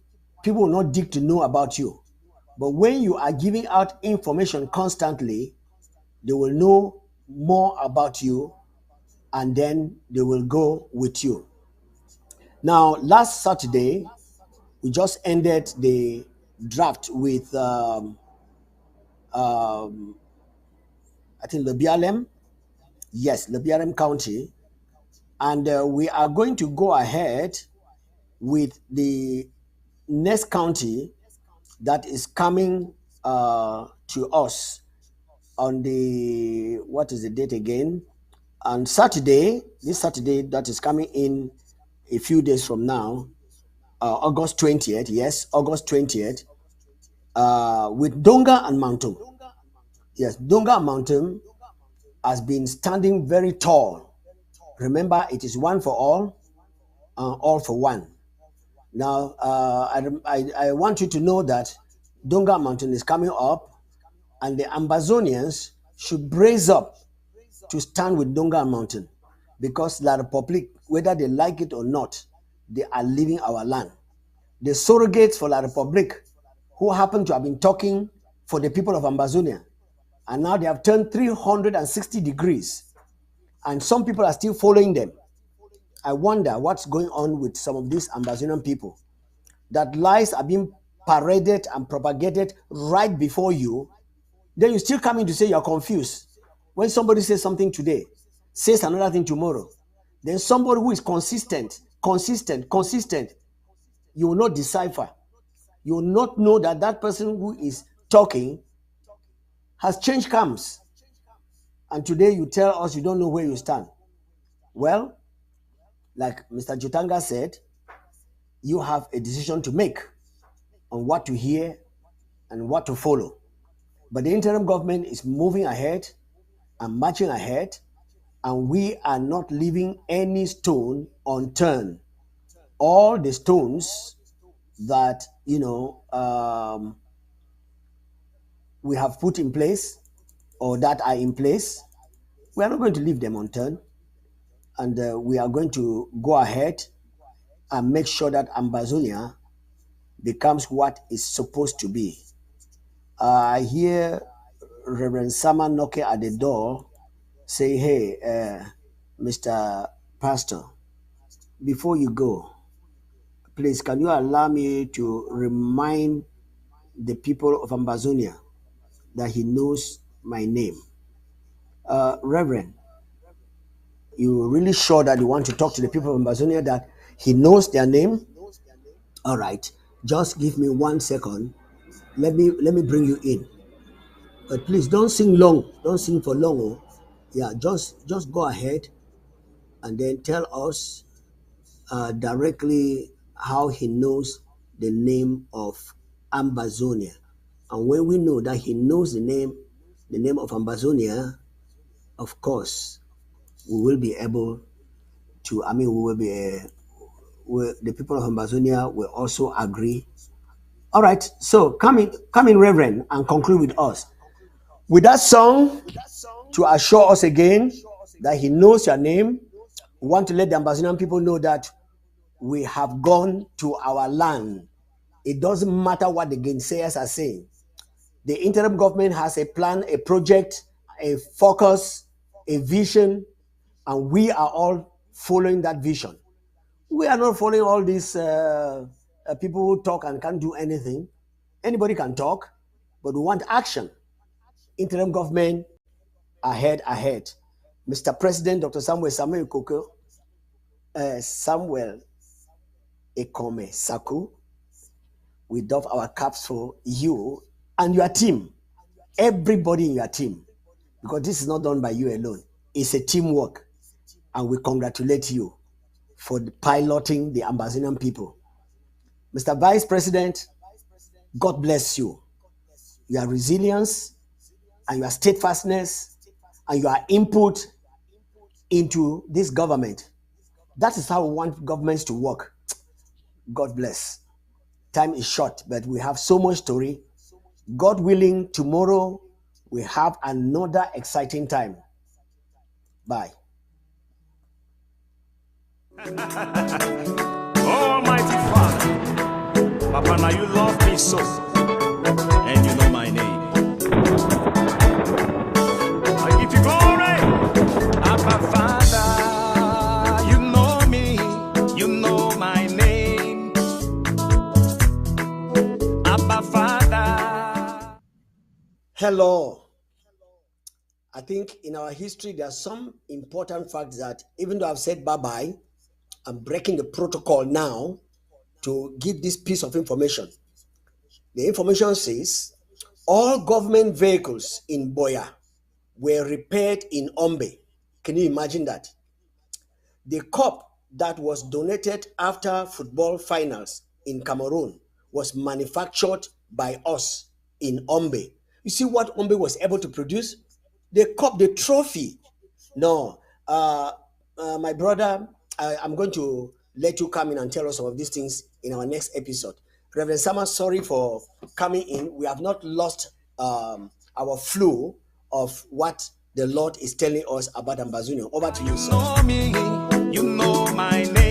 S2: people will not dig to know about you. But when you are giving out information constantly, they will know more about you and then they will go with you. Now, last Saturday, we just ended the draft with, I think, Lebialem. Yes, Lebialem County. And we are going to go ahead with the next county that is coming to us on the, what is the date again? On Saturday, this Saturday that is coming in a few days from now, August 20th, yes, August 20th, with Donga and Mountain. Yes, Donga and Mountain has been standing very tall. Remember, it is one for all for one. Now, I want you to know that Donga Mountain is coming up, and the Ambazonians should brace up to stand with Donga Mountain because La Republic, whether they like it or not, they are leaving our land. The surrogates for La Republic, who happen to have been talking for the people of Ambazonia, and now they have turned 360 degrees, and some people are still following them. I wonder what's going on with some of these Ambazonian people. That lies are being paraded and propagated right before you, then you still come in to say you're confused. When somebody says something today, says another thing tomorrow, then somebody who is consistent, you will not decipher. You will not know that that person who is talking has changed comes. And today you tell us you don't know where you stand. Well, like Mr. Jotanga said, you have a decision to make on what to hear and what to follow. But the interim government is moving ahead and marching ahead, and we are not leaving any stone unturned. All the stones that we have put in place or that are in place, we are not going to leave them unturned, and we are going to go ahead and make sure that Ambazonia becomes what it's supposed to be. I hear Reverend Sama knocking at the door, say, "Hey, Mr. Pastor, before you go, please, can you allow me to remind the people of Ambazonia that he knows my name?" Reverend, you really sure that you want to talk to the people of Ambazonia that he knows their name? All right, just give me 1 second. Let me bring you in. But please don't sing long. Don't sing for long. Oh. Yeah, just go ahead and then tell us directly how he knows the name of Ambazonia. And when we know that he knows the name of Ambazonia, of course, we will be able to, we will be, the people of Ambazonia will also agree. All right, so come in, Reverend, and conclude with us. With that song, to assure us again that he knows your name, we want to let the Ambazonian people know that we have gone to our land. It doesn't matter what the gainsayers are saying. The interim government has a plan, a project, a focus, a vision, and we are all following that vision. We are not following all these people who talk and can't do anything. Anybody can talk, but we want action. Interim government, ahead. Mr. President, Dr. Samuel Koko, Samuel Ekome Saku, we doff our caps for you and your team, everybody in your team, because this is not done by you alone. It's a teamwork, and we congratulate you for piloting the Ambazonian people. Mr. Vice President, God bless you. Your resilience and your steadfastness and your input into this government. That is how we want governments to work. God bless. Time is short, but we have so much story. God willing, tomorrow we have another exciting time. Bye.
S1: Almighty Father, Papa, now you love me so, and you know my name. I give you glory, Abba Father. You know me, you know my name, Abba Father.
S2: Hello. I think in our history there are some important facts that, even though I've said bye-bye, I'm breaking the protocol now to give this piece of information. The information says all government vehicles in Boya were repaired in Ombe. Can you imagine that? The cup that was donated after football finals in Cameroon was manufactured by us in Ombe. You see what Ombe was able to produce? The cup, the trophy. No, my brother, I'm going to let you come in and tell us some of these things in our next episode. Reverend Sama, sorry for coming in. We have not lost our flow of what the Lord is telling us about Ambazonia. Over to you, sir.
S1: You know me, you know my name.